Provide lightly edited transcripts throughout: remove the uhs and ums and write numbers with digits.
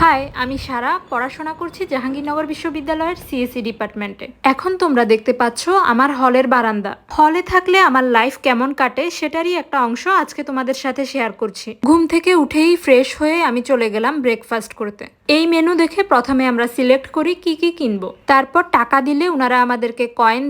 High, আমি সারা পড়াশোনা করছি জাহাঙ্গীরনগর বিশ্ববিদ্যালয়ের সিএসসি ডিপার্টমেন্টে। এখন তোমরা দেখতে পাচ্ছ আমার হলের বারান্দা। হলে থাকলে আমার লাইফ কেমন কাটে সেটারই একটা অংশ আজকে তোমাদের সাথে শেয়ার করছি। ঘুম থেকে উঠেই ফ্রেশ হয়ে আমি চলে গেলাম ব্রেকফাস্ট করতে। এই মেনু দেখে প্রথমে আমরা সিলেক্ট করি কি কি কিনবো, তারপর টাকা দিলে ওনারা আমাদেরকে কয়েন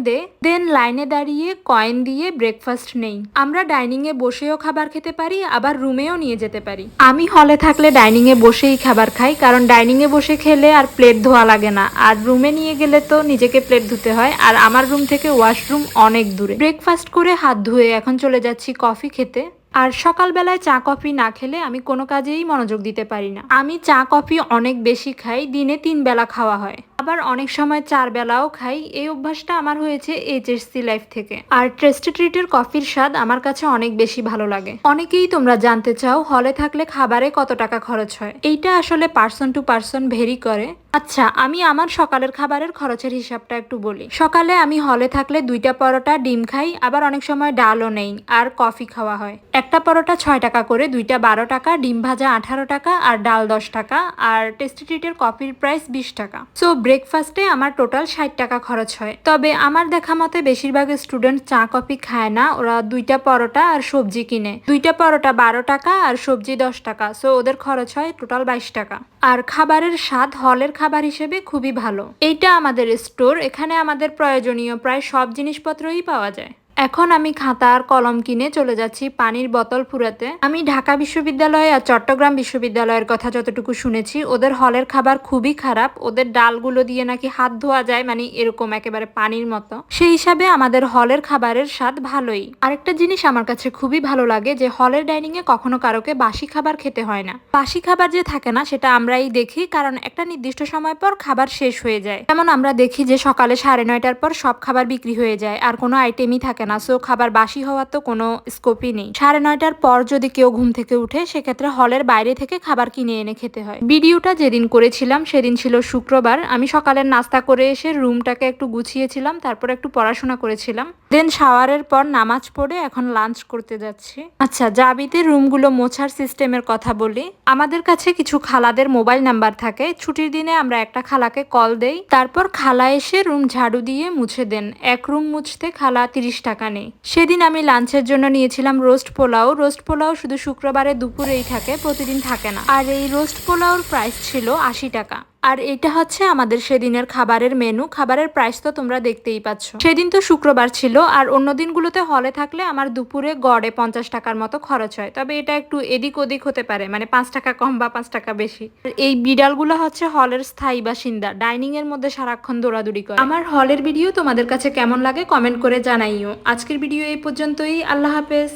দেন লাইনে দাঁড়িয়ে কয়েন দিয়ে ব্রেকফাস্ট নেই। আমরা ডাইনিং এ বসেও খাবার খেতে পারি, আবার রুমেও নিয়ে যেতে পারি। আমি হলে থাকলে ডাইনিং এ বসেই খাবার খাই, কারণ ডাইনিং এ বসে খেলে আর প্লেট ধোয়া লাগে না, আর রুমে নিয়ে গেলে তো নিজেকে প্লেট ধুতে হয়, আর আমার রুম থেকে ওয়াশরুম অনেক দূরে। ব্রেকফাস্ট করে হাত ধুয়ে এখন চলে যাচ্ছি কফি খেতে। আর সকালবেলায় চা কফি না খেলে আমি কোনো কাজেই মনোযোগ দিতে পারি না। আমি চা কফি অনেক বেশি খাই, দিনে 3 বেলা খাওয়া হয়, আবার অনেক সময় 4 বেলাও খাই। এই অভ্যাসটা আমার হয়েছে এইচএসসি লাইফ থেকে। আর টেস্টি ট্রিটের কফির স্বাদ আমার কাছে অনেক বেশি ভালো লাগে। অনেকেই তোমরা জানতে চাও হলে থাকলে খাবারে কত টাকা খরচ হয়। এইটা আসলে পার্সন টু পার্সন ভেরি করে। আচ্ছা, আমি আমার সকালের খাবারের খরচের হিসাবটা একটু বলি। সকালে আমি হলে থাকলে 2টা পরোটা, ডিম খাই, আবার অনেক সময় ডালও নেই, আর কফি খাওয়া হয়। একটা পরোটা 6 টাকা করে, 2টা 12 টাকা, ডিম ভাজা 18 টাকা, আর ডাল 10 টাকা, আর টেস্টি ট্রিটের কফির প্রাইস 20 টাকা। সো ব্রেকফাস্টে আমার টোটাল 60 টাকা খরচ হয়। তবে আমার দেখা মতে বেশিরভাগ স্টুডেন্ট চা কফি খায় না, ওরা 2টা পরোটা আর সবজি কিনে। 2টা পরোটা 12 টাকা আর সবজি 10 টাকা, সো ওদের খরচ হয় টোটাল 22 টাকা। আর খাবারের স্বাদ হলের খাবার হিসেবে খুবই ভালো। এইটা আমাদের স্টোর, এখানে আমাদের প্রয়োজনীয় প্রায় সব জিনিসপত্রই পাওয়া যায়। এখন আমি খাতা আর কলম কিনে চলে যাচ্ছি পানির বোতল ফুরাতে। আমি ঢাকা বিশ্ববিদ্যালয় আর চট্টগ্রাম বিশ্ববিদ্যালয়ের কথা যতটুকু শুনেছি, ওদের হলের খাবার খুবই খারাপ। ওদের ডালগুলো দিয়ে নাকি হাত ধোয়া যায়, মানে এরকম একেবারে পানির মতো। সেই হিসাবে আমাদের হলের খাবারের স্বাদ ভালোই। আরেকটা জিনিস আমার কাছে খুবই ভালো লাগে যে হলের ডাইনিং এ কখনো কারোকে বাসি খাবার খেতে হয় না। বাসি খাবার যে থাকে না সেটা আমরাই দেখি, কারণ একটা নির্দিষ্ট সময় পর খাবার শেষ হয়ে যায়। যেমন আমরা দেখি যে সকালে 9:30টার পর সব খাবার বিক্রি হয়ে যায়, আর কোনো আইটেমই থাকে না। সো খাবার বাসি হওয়ার তো কোনো স্কোপই নেই। 9:30টার পর যদি কেউ ঘুম থেকে উঠে, সেক্ষেত্রে হলের বাইরে থেকে খাবার কিনে এনে খেতে হয়। ভিডিওটা যেদিন করেছিলাম সেদিন ছিল শুক্রবার। আমি সকালের নাস্তা করে এসে রুমটাকে একটু গুছিয়েছিলাম, তারপর একটু পড়াশোনা করেছিলাম, দেন শাওয়ারের পর নামাজ পড়ে এখন লাঞ্চ করতে যাচ্ছি। আচ্ছা, জাবিতে রুমগুলো মোছার সিস্টেমের কথা বলি। আমাদের কাছে কিছু খালাদের মোবাইল নাম্বার থাকে। ছুটির দিনে আমরা একটা খালাকে কল দেই, তারপর খালা এসে রুম ঝাড়ু দিয়ে মুছে দেন। এক রুম মুছতে খালা 30 টাকা নেই। সেদিন আমি লাঞ্চের জন্য নিয়েছিলাম রোস্ট পোলাও। রোস্ট পোলাও শুধু শুক্রবারে দুপুরেই থাকে, প্রতিদিন থাকে না। আর এই রোস্ট পোলাওর প্রাইস ছিল 80 টাকা। আর এটা হচ্ছে আমাদের সেদিনের খাবারের মেনু। খাবারের প্রাইস তো তোমরা দেখতেই পাচ্ছ। সেদিন তো শুক্রবার ছিল, আর অন্য দিনগুলোতে হলে থাকলে আমার দুপুরে গড়ে 50 টাকার মতো খরচ হয়। তবে এটা একটু এদিক ওদিক হতে পারে, মানে 5 টাকা কম বা 5 টাকা বেশি। এই বিড়ালগুলো হচ্ছে হলের স্থায়ী বাসিন্দা, ডাইনিং এর মধ্যে সারাক্ষণ দৌড়াদৌড়ি করে। আমার হলের ভিডিও তোমাদের কাছে কেমন লাগে কমেন্ট করে জানাইও। আজকের ভিডিও এই পর্যন্তই। আল্লাহ হাফেজ।